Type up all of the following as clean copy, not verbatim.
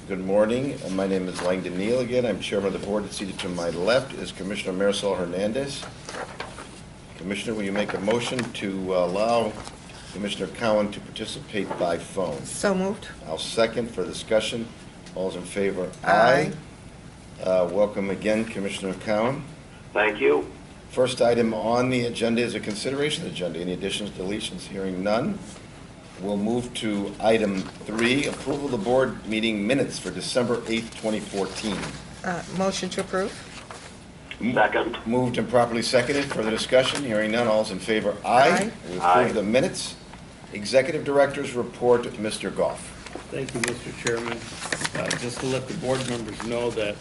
Good morning. My name is Langdon Neal again. I'm chairman of the board. Seated to my left is Commissioner Marisel Hernandez. Commissioner, will you make a motion to allow Commissioner Cowan to participate by phone? So moved. I'll second for discussion. All's in favor? Aye. Welcome again, Commissioner Cowan. Thank you. First item on the agenda is a consideration of the agenda. Any additions, deletions? Hearing none. We'll move to item 3, approval of the board meeting minutes for December 8th, 2014. Motion to approve. Second. Moved and properly seconded. Further discussion? Hearing none. All's in favor? Aye. Aye. We approve Aye. the minutes. Executive Director's report, Mr. Gough. Thank you, Mr. Chairman. Just to let the board members know that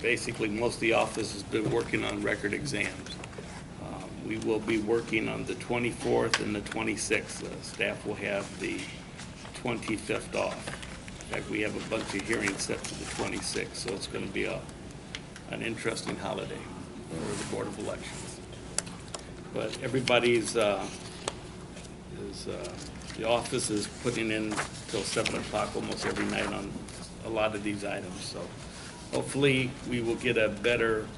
basically most of the office has been working on record exams. We will be working on the 24th and the 26th. Staff will have the 25th off. In fact, we have a bunch of hearings set for the 26th, so it's going to be an interesting holiday for the Board of Elections. But everybody's the office is putting in till 7 o'clock almost every night on a lot of these items. So hopefully we will get a better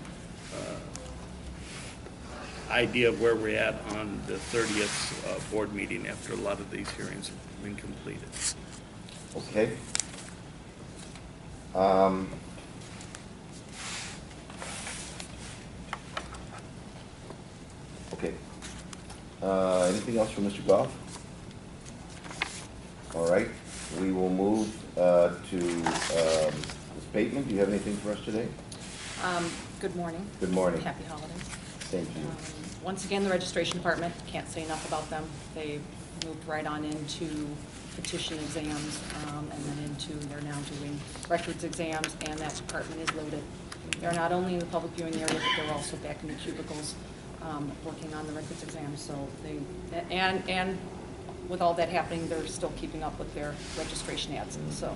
idea of where we're at on the 30th board meeting after a lot of these hearings have been completed. Okay. Okay. Anything else from Mr. Gough? All right. We will move to Ms. Bateman. Do you have anything for us today? Good morning. Good morning. Happy holidays. Same to you. Once again, the registration department, can't say enough about them. They moved right on into petition exams and then they're now doing records exams, and that department is loaded. They're not only in the public viewing area, but they're also back in the cubicles working on the records exams. So and with all that happening, they're still keeping up with their registration ads. So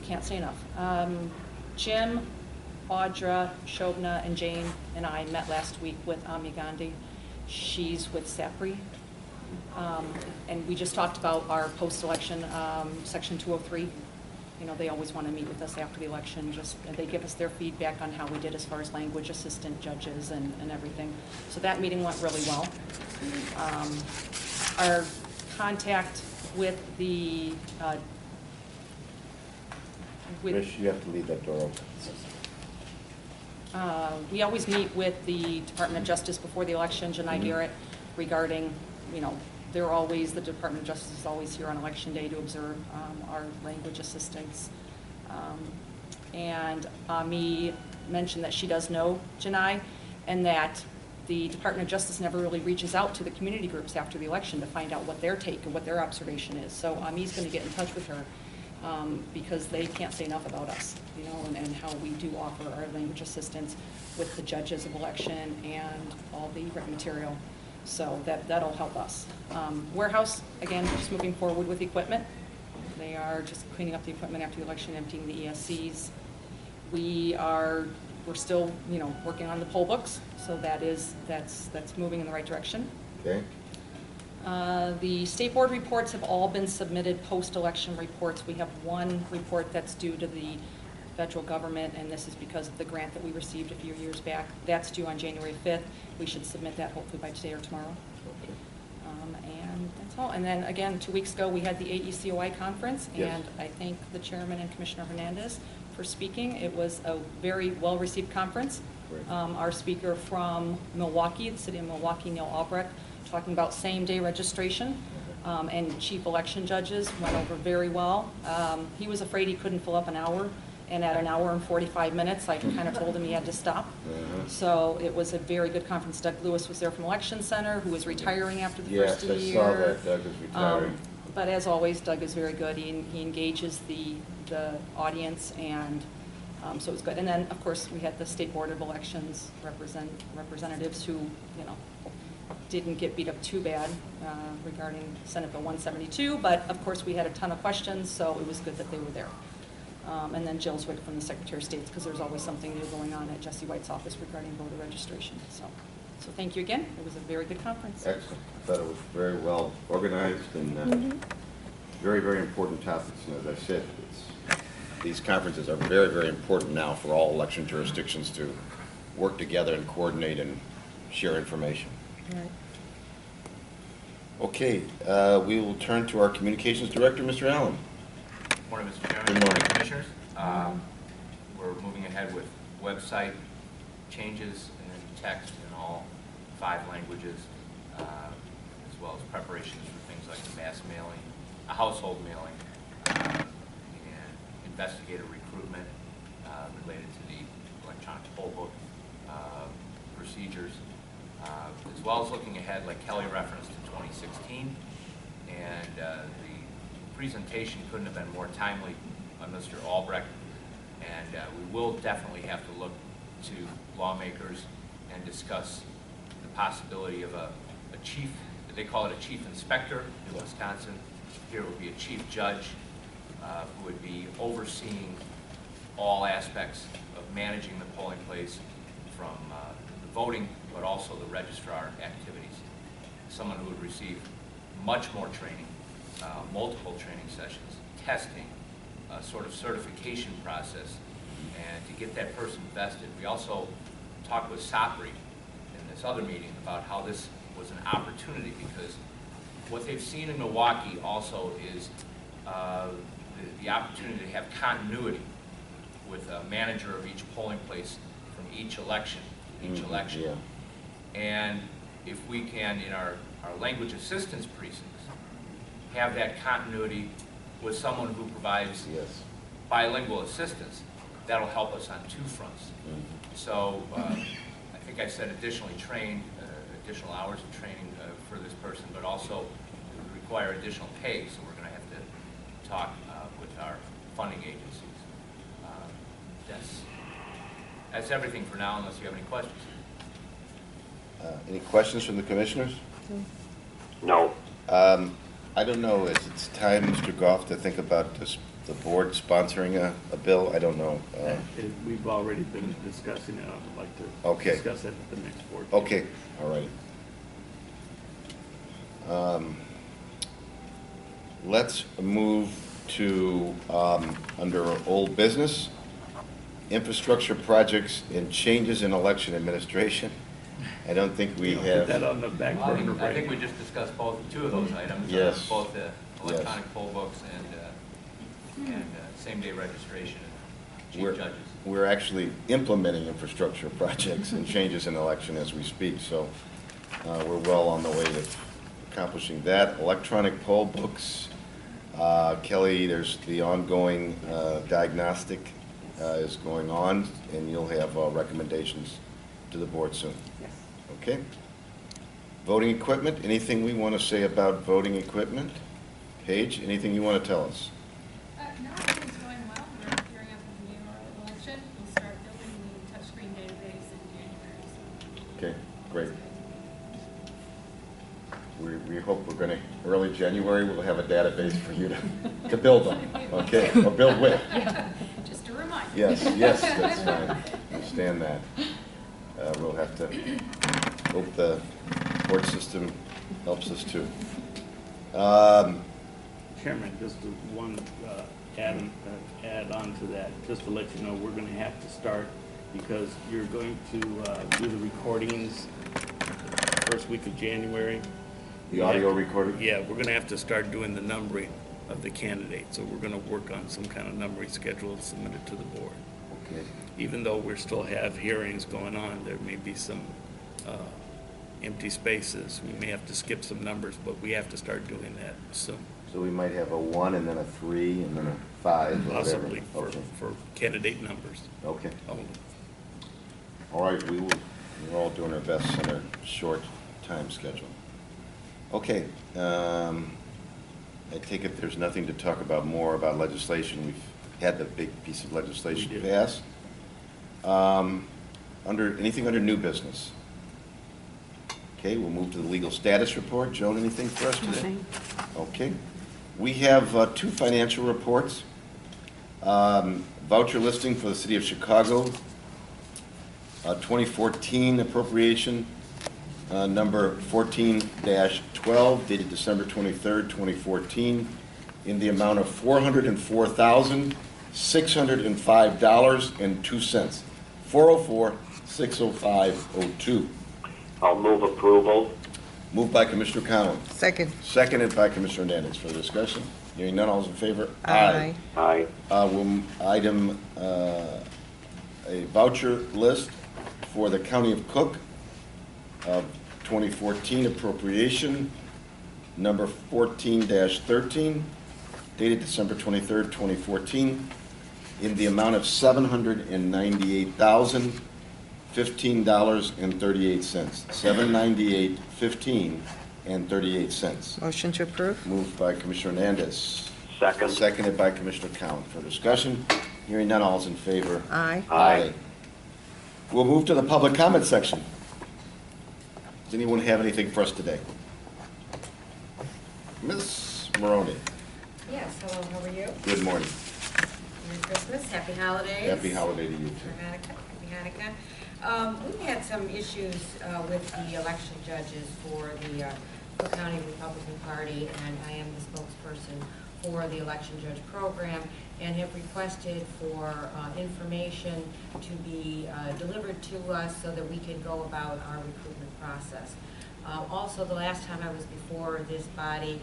can't say enough. Jim, Audra, Shobna, and Jane and I met last week with Ami Gandhi. She's with SAPRI. And we just talked about our post-election Section 203. You know, they always want to meet with us after the election. They give us their feedback on how we did as far as language assistant judges and everything. So that meeting went really well. Our contact with the Trish, you have to leave that door open. we always meet with the Department of Justice before the election, Janai Garrett, regarding, you know, the Department of Justice is always here on election day to observe our language assistants. And Ami mentioned that she does know Janai, and that the Department of Justice never really reaches out to the community groups after the election to find out what their take and what their observation is. So Ami's going to get in touch with her because they can't say enough about us, you know, and how we do offer our language assistance with the judges of election and all the written material. So that'll help us. Warehouse, again, just moving forward with equipment. They are just cleaning up the equipment after the election, emptying the ESCs. We're still, you know, working on the poll books, so that's moving in the right direction. Okay. The state board reports have all been submitted, post-election reports. We have one report that's due to the federal government, and this is because of the grant that we received a few years back. That's due on January 5th. We should submit that hopefully by today or tomorrow. Okay. And that's all. And then again, 2 weeks ago, we had the AECOI conference, Yes. and I thank the chairman and Commissioner Hernandez for speaking. It was a very well-received conference. Great. Our speaker from Milwaukee, the city of Milwaukee, Neal Albrecht, talking about same-day registration, and chief election judges went over very well. He was afraid he couldn't fill up an hour, and at an hour and 45 minutes, I kind of told him he had to stop. So it was a very good conference. Doug Lewis was there from Election Center, who was retiring after the first year. Yes, I saw that. Doug is retiring. But as always, Doug is very good. He engages the audience, and so it was good. And then, of course, we had the State Board of Elections representatives who, you know, didn't get beat up too bad regarding Senate Bill 172, but of course we had a ton of questions, so it was good that they were there. And then Jill Zwick from the Secretary of State, because there's always something new going on at Jesse White's office regarding voter registration. So thank you again. It was a very good conference. Excellent. I thought it was very well organized and very, very important topics. And as I said, these conferences are very, very important now for all election jurisdictions to work together and coordinate and share information. Right. Okay, we will turn to our Communications Director, Mr. Allen. Morning, Mr. Chairman. Good morning. Commissioners. We're moving ahead with website changes and text in all 5 languages, as well as preparations for things like mass mailing, a household mailing, and investigator recruitment related to the electronic poll book procedures, as well as looking ahead, like Kelly referenced, to 2016. And the presentation couldn't have been more timely by Mr. Albrecht. And we will definitely have to look to lawmakers and discuss the possibility of a chief, they call it a chief inspector in Wisconsin. Here it would be a chief judge who would be overseeing all aspects of managing the polling place, from the voting, but also the registrar activities. Someone who would receive much more training, multiple training sessions, testing, a sort of certification process, and to get that person vested. We also talked with SOPRI in this other meeting about how this was an opportunity, because what they've seen in Milwaukee also is the opportunity to have continuity with a manager of each polling place from each election. Yeah. And if we can, in our language assistance precincts, have that continuity with someone who provides Yes. bilingual assistance, that'll help us on 2 fronts. So I think I said additional hours of training for this person, but also it would require additional pay, so we're going to have to talk with our funding agencies. That's everything for now, unless you have any questions. Any questions from the commissioners? No. I don't know, is it time, Mr. Gough, to think about the board sponsoring a bill? I don't know. We've already been discussing it. I would like to Okay. discuss it at the next board. Okay, all right. Let's move to, under old business, infrastructure projects and changes in election administration. I don't think we Put have. that on the back Well, burner I right think now. we just discussed two of those items. Yes. Both the electronic poll books and same-day registration and chief judges. We're actually implementing infrastructure projects and changes in election as we speak, so we're well on the way to accomplishing that. Electronic poll books, Kelly, there's the ongoing diagnostic is going on, and you'll have recommendations to the board soon. Yes. Okay. Voting equipment, anything we want to say about voting equipment? Paige, anything you want to tell us? No, everything's going well. We're gearing up for the mayoral election. We'll start building the touchscreen database in January. So Okay, great. We hope we're going to, early January, we'll have a database for you to build on, okay, or build with. just a reminder. Yes, that's fine. Understand that. We'll have to hope the court system helps us too. Chairman, just one add on to that, just to let you know, we're going to have to start, because you're going to do the recordings first week of January. The audio recording? Yeah, we're going to have to start doing the numbering of the candidates, so we're going to work on some kind of numbering schedule to submit it to the board. Okay. Even though we still have hearings going on, there may be some empty spaces. We may have to skip some numbers, but we have to start doing that soon. So we might have a 1 and then a 3 and then a 5, or whatever. Possibly Okay. for candidate numbers. Okay. only. All right, we're all doing our best in our short time schedule. Okay, I take it there's nothing to talk about more about legislation. We've had the big piece of legislation We did. passed. Anything under new business? Okay, we'll move to the legal status report. Joan, anything for us today? Nothing. Okay. We have 2 financial reports. Voucher listing for the city of Chicago, 2014 appropriation, number 14-12, dated December 23rd, 2014, in the amount of $404,605.02. 404-605-02. I'll move approval. Moved by Commissioner Cowan, Second. seconded by Commissioner Hernandez. Further discussion? Hearing none, all those in favor? Aye. Aye. Item, a voucher list for the County of Cook of 2014 appropriation, number 14-13, dated December 23rd, 2014, in the amount of $798,015.38. $798.15.38. Motion to approve? Moved by Commissioner Hernandez. Second. Seconded by Commissioner Cowan. For discussion, hearing none, all's in favor? Aye. Aye. We'll move to the public comment section. Does anyone have anything for us today? Ms. Maroney, Yes, hello, how are you? good morning. Merry Christmas, happy holidays. Happy holiday to you too. For Hanukkah, happy Hanukkah. We've had some issues with the election judges for the Cook County Republican Party, and I am the spokesperson for the election judge program, and have requested for information to be delivered to us so that we can go about our recruitment process. Also, the last time I was before this body,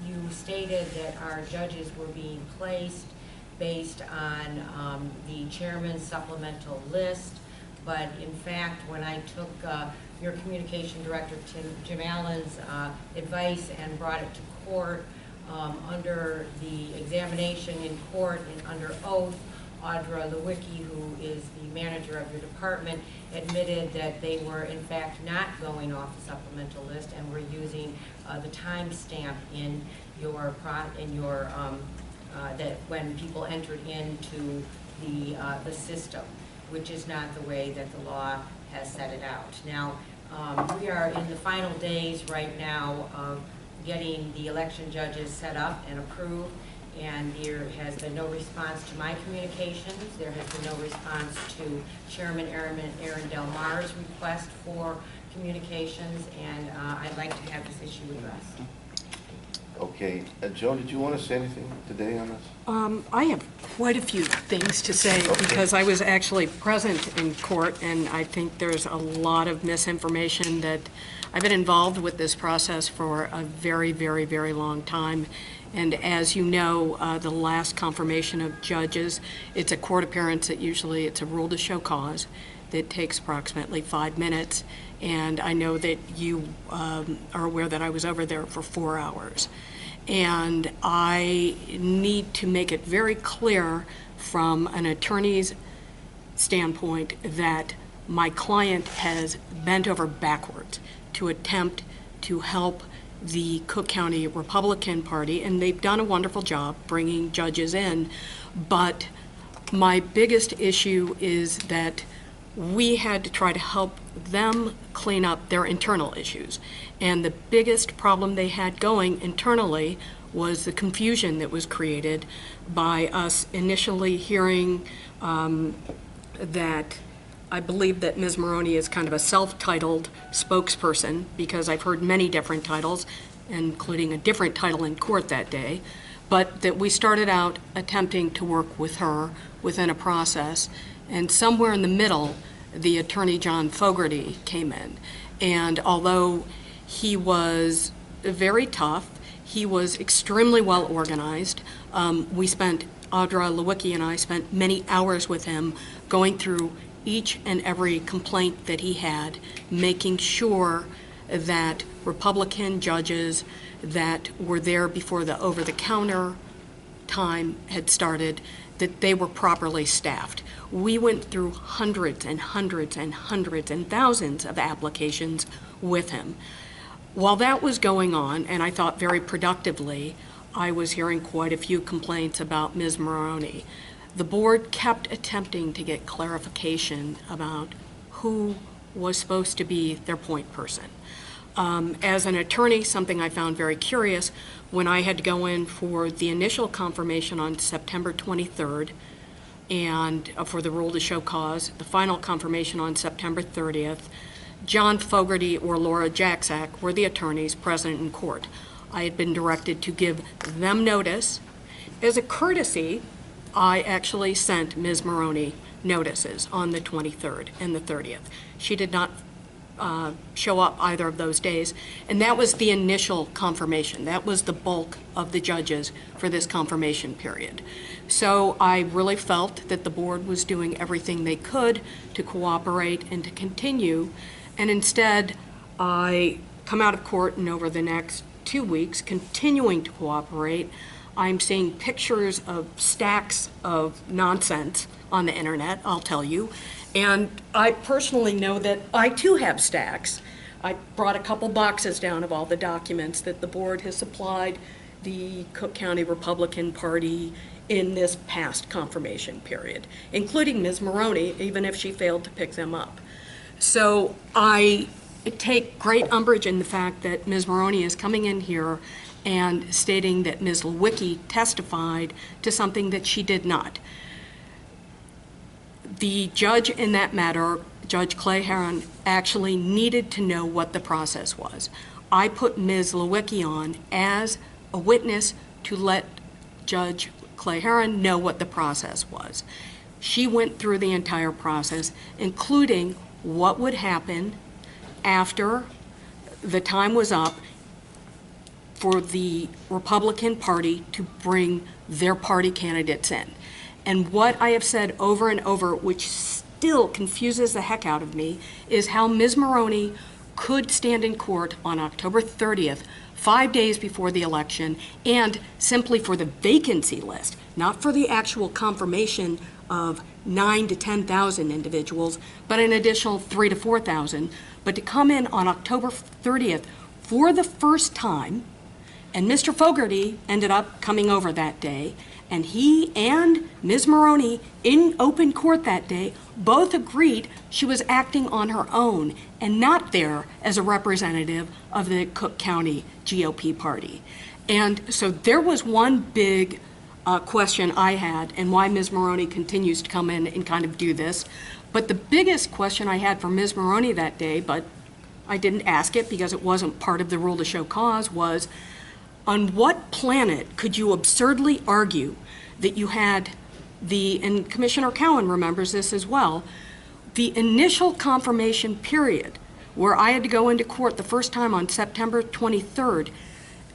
you stated that our judges were being placed based on the chairman's supplemental list, but in fact, when I took your communication director, Jim Allen's advice and brought it to court, under the examination in court and under oath, Audra Lewicki, who is the manager of your department, admitted that they were in fact not going off the supplemental list and were using the timestamp in your that when people entered into the system, which is not the way that the law has set it out. Now, we are in the final days right now of getting the election judges set up and approved, and there has been no response to my communications. There has been no response to Chairman Aaron Del Mar's request for communications, and I'd like to have this issue addressed. Okay, Joan, did you want to say anything today on this? I have quite a few things to say because I was actually present in court, and I think there's a lot of misinformation that I've been involved with this process for a very, very, very long time. And as you know, the last confirmation of judges, it's a court appearance that usually it's a rule to show cause that takes approximately 5 minutes. And I know that you are aware that I was over there for 4 hours. And I need to make it very clear from an attorney's standpoint that my client has bent over backwards to attempt to help the Cook County Republican Party, and they've done a wonderful job bringing judges in, but my biggest issue is that we had to try to help them clean up their internal issues. And the biggest problem they had going internally was the confusion that was created by us initially hearing that I believe that Ms. Maroney is kind of a self-titled spokesperson, because I've heard many different titles, including a different title in court that day, but that we started out attempting to work with her within a process, and somewhere in the middle, the attorney John Fogarty came in. And although he was very tough, he was extremely well organized. Audra Lewicki and I spent many hours with him going through each and every complaint that he had, making sure that Republican judges that were there before the over-the-counter time had started, that they were properly staffed. We went through hundreds and hundreds and hundreds and thousands of applications with him. While that was going on, and I thought very productively, I was hearing quite a few complaints about Ms. Maroney. The board kept attempting to get clarification about who was supposed to be their point person. As an attorney, something I found very curious, when I had to go in for the initial confirmation on September 23rd, and for the rule to show cause, the final confirmation on September 30th, John Fogarty or Laura Jacksack were the attorneys present in court. I had been directed to give them notice. As a courtesy, I actually sent Ms. Maroney notices on the 23rd and the 30th. She did not show up either of those days, and that was the initial confirmation. That was the bulk of the judges for this confirmation period. So I really felt that the board was doing everything they could to cooperate and to continue, and instead I come out of court, and over the next 2 weeks, continuing to cooperate, I'm seeing pictures of stacks of nonsense on the internet, I'll tell you. And I personally know that I too have stacks. I brought a couple boxes down of all the documents that the board has supplied the Cook County Republican Party in this past confirmation period, including Ms. Maroney, even if she failed to pick them up. So I take great umbrage in the fact that Ms. Maroney is coming in here and stating that Ms. Lewicki testified to something that she did not. The judge in that matter, Judge Clay Heron, actually needed to know what the process was. I put Ms. Lewicki on as a witness to let Judge Clay Heron know what the process was. She went through the entire process, including what would happen after the time was up for the Republican Party to bring their party candidates in. And what I have said over and over, which still confuses the heck out of me, is how Ms. Maroney could stand in court on October 30th, 5 days before the election, and simply for the vacancy list, not for the actual confirmation of 9,000 to 10,000 individuals, but an additional 3,000 to 4,000, but to come in on October 30th for the first time. And Mr. Fogarty ended up coming over that day, and he and Ms. Maroney in open court that day both agreed she was acting on her own and not there as a representative of the Cook County GOP party. And so there was one big question I had, and why Ms. Maroney continues to come in and kind of do this. But the biggest question I had for Ms. Maroney that day, but I didn't ask it because it wasn't part of the rule to show cause, was on what planet could you absurdly argue that you had and Commissioner Cowan remembers this as well, the initial confirmation period where I had to go into court the first time on September 23rd,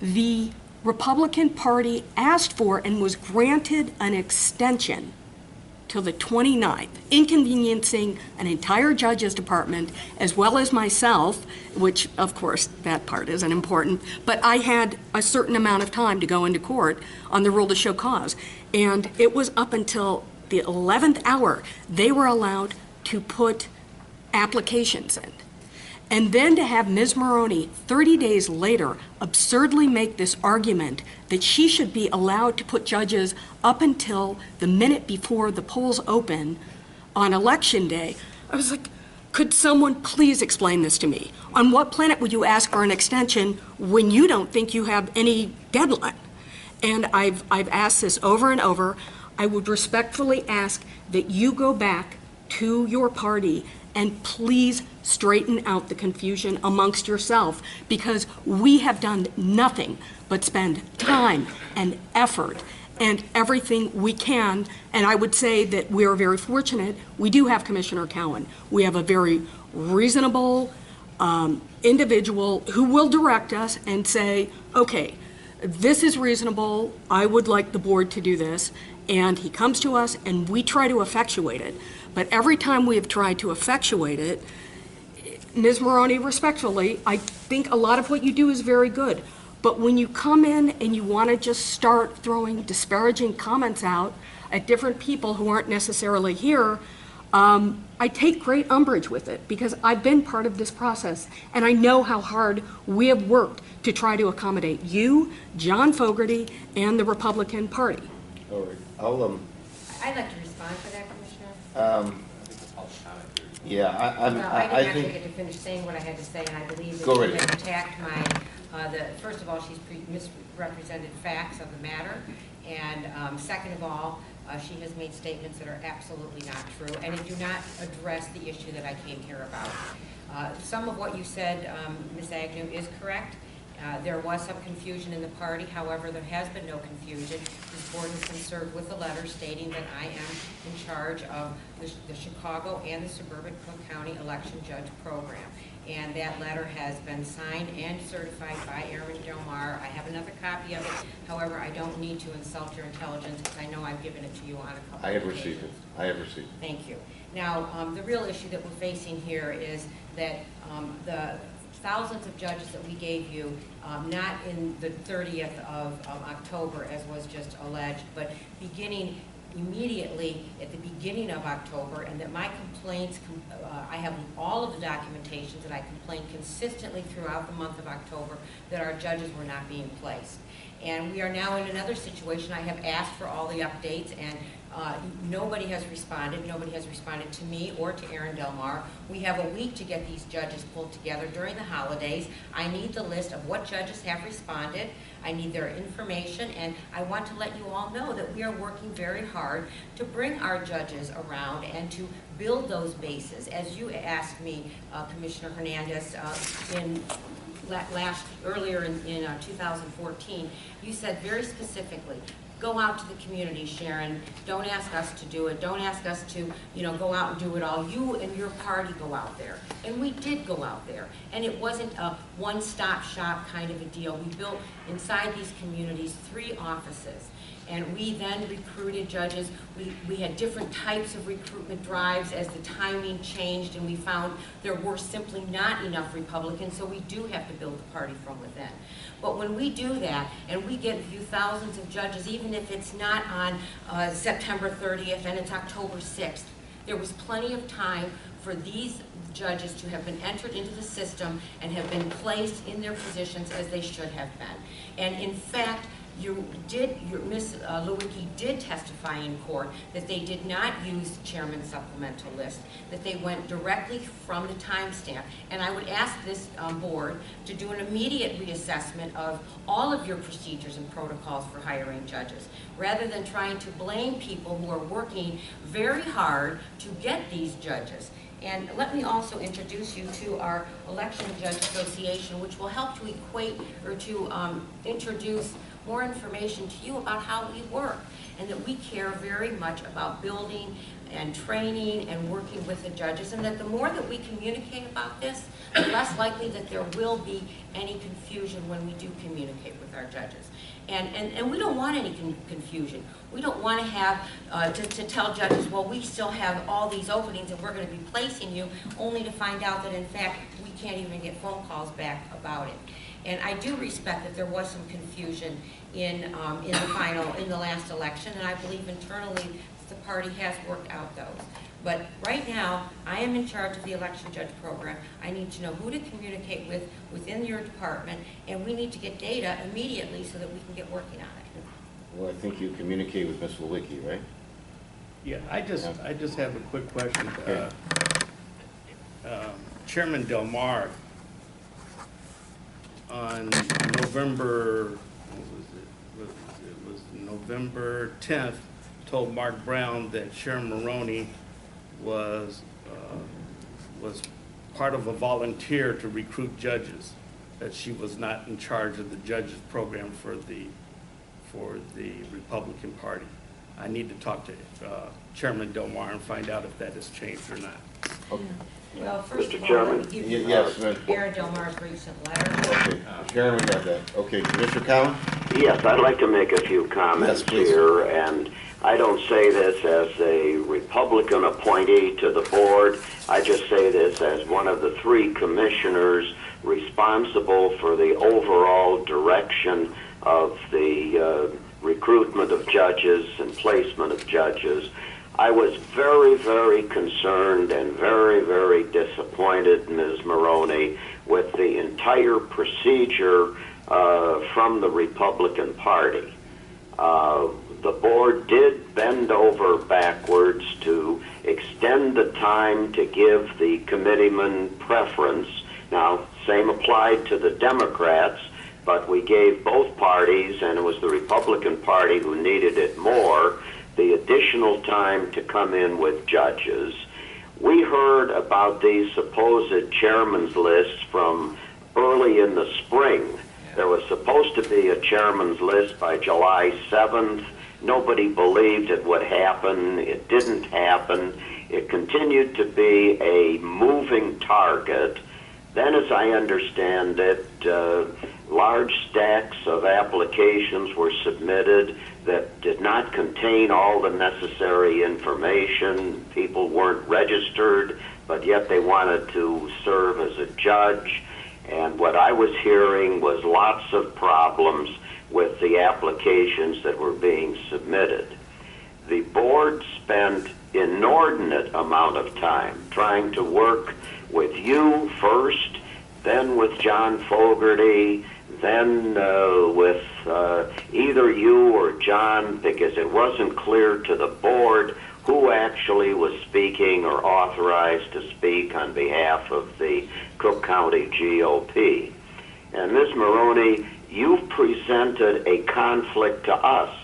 the Republican Party asked for and was granted an extension till the 29th, inconveniencing an entire judge's department as well as myself, which of course that part isn't important, but I had a certain amount of time to go into court on the rule to show cause. And it was up until the 11th hour they were allowed to put applications in. And then to have Ms. Maroney 30 days later absurdly make this argument that she should be allowed to put judges up until the minute before the polls open on election day, I was like, could someone please explain this to me? On what planet would you ask for an extension when you don't think you have any deadline? And I've asked this over and over. I would respectfully ask that you go back to your party and please straighten out the confusion amongst yourself, because we have done nothing but spend time and effort and everything we can. And I would say that we are very fortunate. We do have Commissioner Cowan. We have a very reasonable individual who will direct us and say, okay, this is reasonable. I would like the board to do this. And he comes to us and we try to effectuate it. But every time we have tried to effectuate it, Ms. Maroney, respectfully, I think a lot of what you do is very good. But when you come in and you want to just start throwing disparaging comments out at different people who aren't necessarily here, I take great umbrage with it, because I've been part of this process and I know how hard we have worked to try to accommodate you, John Fogarty, and the Republican Party. All right. I'd like to respond to that, Commissioner. Yeah, I didn't I actually think, get to finish saying what I had to say, and I believe that Go she right has ahead. attacked first of all, she's misrepresented facts of the matter, and second of all, she has made statements that are absolutely not true, and do not address the issue that I came here about. Some of what you said, Ms. Agnew, is correct. There was some confusion in the party, however, there has been no confusion. This board has been served with a letter stating that I am in charge of the Chicago and the Suburban Cook County Election Judge Program. And that letter has been signed and certified by Aaron Del Mar. I have another copy of it. However, I don't need to insult your intelligence because I know I've given it to you on a couple of I have occasions. received it. I have received it. Thank you. Now, the real issue that we're facing here is that the thousands of judges that we gave you, not in the 30th of October, as was just alleged, but beginning immediately at the beginning of October, and that my complaints, I have all of the documentations that I complained consistently throughout the month of October that our judges were not being placed. And we are now in another situation. I have asked for all the updates, and nobody has responded. Nobody has responded to me or to Aaron Del Mar. We have a week to get these judges pulled together during the holidays. I need the list of what judges have responded. I need their information, and I want to let you all know that we are working very hard to bring our judges around and to build those bases. As you asked me, Commissioner Hernandez, earlier in 2014, you said very specifically, go out to the community, Sharon. Don't ask us to do it. Don't ask us to, go out and do it all. You and your party go out there. And we did go out there. And it wasn't a one-stop shop kind of a deal. We built inside these communities 3 offices. And we then recruited judges. We had different types of recruitment drives as the timing changed, and we found there were simply not enough Republicans, so we do have to build the party from within. But when we do that, and we get a few thousands of judges, even if it's not on September 30th and it's October 6th, there was plenty of time for these judges to have been entered into the system and have been placed in their positions as they should have been. And in fact, Ms. Lewicki did testify in court that they did not use the chairman's supplemental list, that they went directly from the timestamp. And I would ask this board to do an immediate reassessment of all of your procedures and protocols for hiring judges, rather than trying to blame people who are working very hard to get these judges. And let me also introduce you to our Election Judge Association, which will help to equate or to introduce more information to you about how we work, and that we care very much about building and training and working with the judges, and that the more that we communicate about this, the less likely that there will be any confusion when we do communicate with our judges. And we don't want any confusion. We don't want to have to tell judges, well, we still have all these openings and we're going to be placing you, only to find out that in fact we can't even get phone calls back about it. And I do respect that there was some confusion in the last election, and I believe internally the party has worked out those. But right now, I am in charge of the election judge program. I need to know who to communicate with within your department, and we need to get data immediately so that we can get working on it. Well, I think you communicate with Ms. Lewicki, right? Yeah, I just have a quick question. Okay. Chairman Del Mar, on November, it was November 10th, told Mark Brown that Sharon Maroney was part of a volunteer to recruit judges, that she was not in charge of the judges program for the Republican Party. I need to talk to Chairman Del Mar and find out if that has changed or not. Okay. Well, first Mr. of all, Chairman? let me give you Yes, ma'am. Aaron Del Mar's recent letter. Okay, Sharon, we got that. Okay, Commissioner Cowan? Yes, I'd like to make a few comments Yes, please. here, and I don't say this as a Republican appointee to the board. I just say this as one of the 3 commissioners responsible for the overall direction of the recruitment of judges and placement of judges. I was very, very concerned and very, very disappointed, Ms. Maroney, with the entire procedure from the Republican Party. The board did bend over backwards to extend the time to give the committeeman preference. Now, same applied to the Democrats, but we gave both parties, and it was the Republican Party who needed it more, the additional time to come in with judges. We heard about these supposed chairman's lists from early in the spring, There was supposed to be a chairman's list by July 7th. Nobody believed it would happen. It didn't happen. It continued to be a moving target. Then, as I understand it, large stacks of applications were submitted that did not contain all the necessary information. People weren't registered, but yet they wanted to serve as a judge. And what I was hearing was lots of problems with the applications that were being submitted. The board spent inordinate amount of time trying to work with you first, then with John Fogarty, then with either you or John, because it wasn't clear to the board who actually was speaking or authorized to speak on behalf of the Cook County GOP. And Ms. Maroney, you've presented a conflict to us.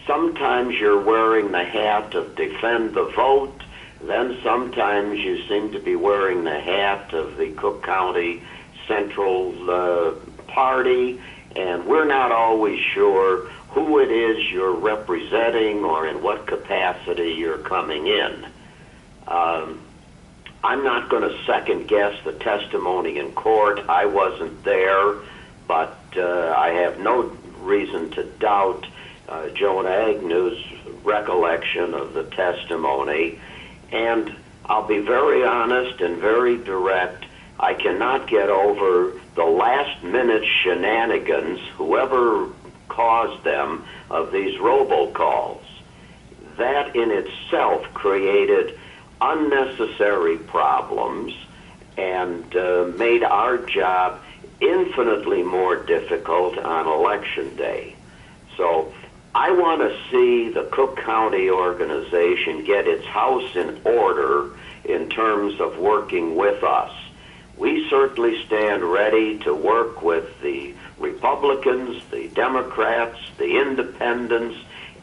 Sometimes you're wearing the hat of defend the vote, then sometimes you seem to be wearing the hat of the Cook County Central Party, and we're not always sure who it is you're representing or in what capacity you're coming in. I'm not going to second guess the testimony in court. I wasn't there, but I have no reason to doubt Joan Agnew's recollection of the testimony. And I'll be very honest and very direct. I cannot get over the last-minute shenanigans, whoever caused them, of these robocalls. That in itself created unnecessary problems and made our job infinitely more difficult on election day. So I want to see the Cook County organization get its house in order in terms of working with us. We certainly stand ready to work with the Republicans, the Democrats, the Independents,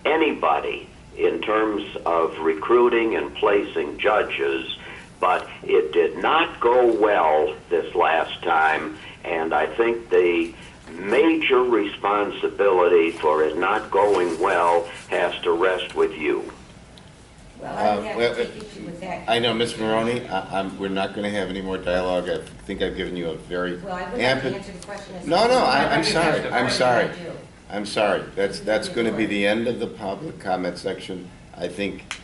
anybody in terms of recruiting and placing judges, but it did not go well this last time, and I think the major responsibility for it not going well has to rest with you. Well, I would have to take issue with that. I know, Ms. Maroney, we're not going to have any more dialogue. I think I've given you a very Well, I would have to answer the question. As No, I'm to sorry. the I'm question sorry. I do. I'm sorry. That's going to be the end of the public comment section. I think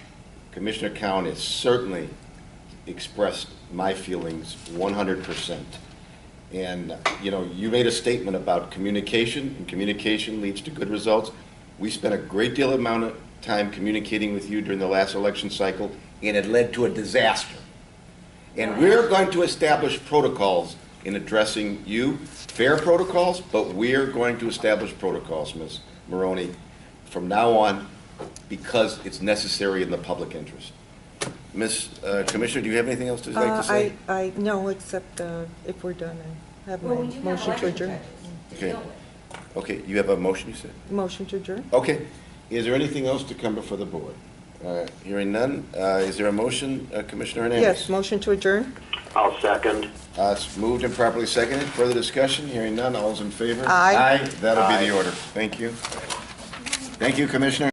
Commissioner Cowan has certainly expressed my feelings 100%. And, you know, you made a statement about communication, and communication leads to good results. We spent a great deal of amount of time communicating with you during the last election cycle, and it led to a disaster. And we're going to establish protocols in addressing you, fair protocols, but we're going to establish protocols, Ms. Maroney, from now on, because it's necessary in the public interest. Ms. Commissioner, do you have anything else to like to say? No, except if we're done, I have my Well, we do have motion to election adjourn. judges to Okay. deal with. Okay, you have a motion, you said? Motion to adjourn? Okay. Is there anything else to come before the board? Hearing none, is there a motion, Commissioner Hernandez? Yes, motion to adjourn? I'll second. It's moved and properly seconded. Further discussion? Hearing none, all those in favor? Aye. Aye, that'll be Aye. the order. Thank you. Thank you, Commissioner.